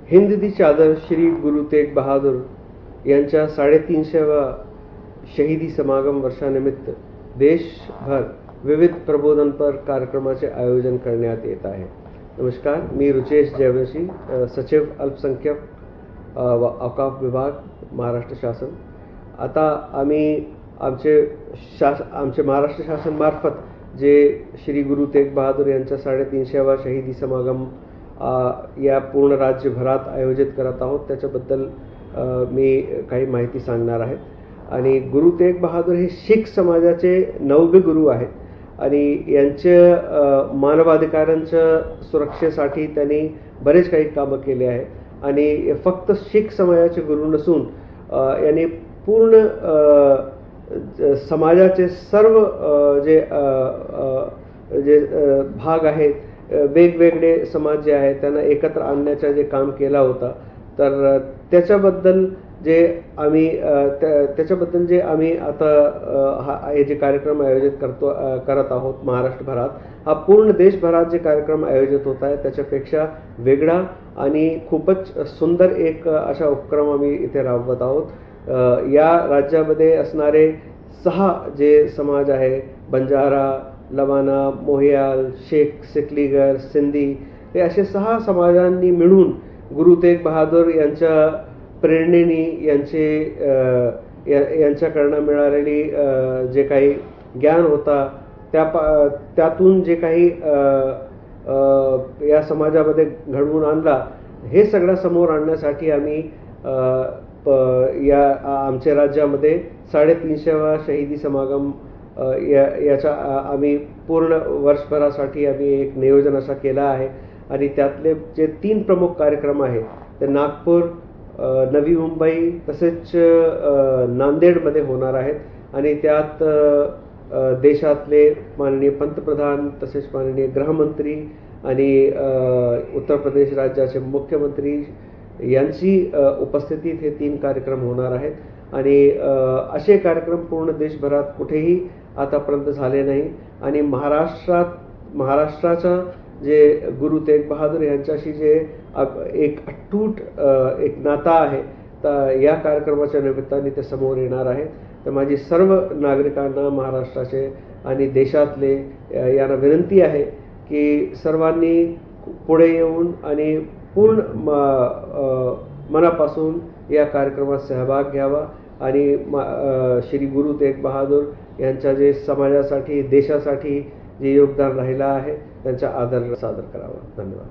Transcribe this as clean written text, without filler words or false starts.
हिंद दी चादर श्री गुरु तेग बहादूर यांच्या 350व्या शहीदी समागम वर्षानिमित्त देशभर विविध प्रबोधनपर कार्यक्रमाचे आयोजन करण्यात येत आहे। नमस्कार, मी रुचेश जयवंशी, सचिव अल्पसंख्यक व औकाफ विभाग, महाराष्ट्र शासन। आता आम्ही आमचे महाराष्ट्र शासन मार्फत जे श्री गुरु तेग बहादूर यांच्या 350व्या शहीदी समागम या पूर्ण राज्यभरात आयोजित करत आहोत, त्याच्याबद्दल मी काही माहिती सांगणार आहे। आणि गुरु तेग बहादूर हे शीख समाजाचे 9वे गुरु आहेत आणि यांच्या मानवाधिकारांच्या सुरक्षेसाठी त्यांनी बरेच काही कामं केले आहे। आणि फक्त शीख समाजाचे गुरु नसून यांनी पूर्ण समाजाचे सर्व जे भाग आहेत, वेगवेगळे समाज जे आहेत त्यांना एकत्र आणण्याचे जे काम केला होता, तर त्याच्याबद्दल जे आम्ही आता हे जे कार्यक्रम आयोजित करत आहोत महाराष्ट्रभरात, हा पूर्ण देशभरात जे कार्यक्रम आयोजित होत आहे त्याच्यापेक्षा वेगळा आणि खूपच सुंदर एक अशा उपक्रम आम्ही इथे राबवत आहोत। या राज्यामध्ये असणारे 6 जे समाज आहे, बंजारा, लवाना, मोहियाल, शेख, सिकलीगर, सिंधी, हे असे 6 समाजांनी मिळून गुरु तेग बहादूर यांच्या प्रेरणेने यांच्याकडनं मिळालेली जे काही ज्ञान होता त्यातून जे काही या समाजामध्ये घडवून आणला, हे सगळं समोर आणण्यासाठी आम्ही या आमच्या राज्यामध्ये 350व्या शहीदी समागम याचा आम्ही पूर्ण वर्षभरासाठी आम्ही एक नियोजन असा केला आहे। आणि त्यातले जे 3 प्रमुख कार्यक्रम आहेत ते नागपूर, नवी मुंबई तसेच नांदेडमध्ये होणार आहेत। आणि त्यात देशातले माननीय पंतप्रधान तसेच माननीय गृहमंत्री आणि उत्तर प्रदेश राज्याचे मुख्यमंत्री यांची उपस्थितीत हे 3 कार्यक्रम होणार आहेत। आणि असे कार्यक्रम पूर्ण देशभरात कुठेही आतापर्यंत झाले नाही। आणि महाराष्ट्राचा जे गुरु तेग बहादूर यांच्याशी जे एक अटूट एक नाता आहे, तर या कार्यक्रमाच्या निमित्ताने ते समोर येणार आहे। तर माझी सर्व नागरिकांना, महाराष्ट्राचे आणि देशातले यांना विनंती आहे की सर्वांनी पुढे येऊन आणि पूर्ण मनापासून या कार्यक्रमात सहभाग घ्यावा आणि श्री गुरु तेग बहादूर यांच्या जे समाजासाठी, देशासाठी जे योगदान राहिलं आहे त्यांचा आदर सादर करावा। धन्यवाद।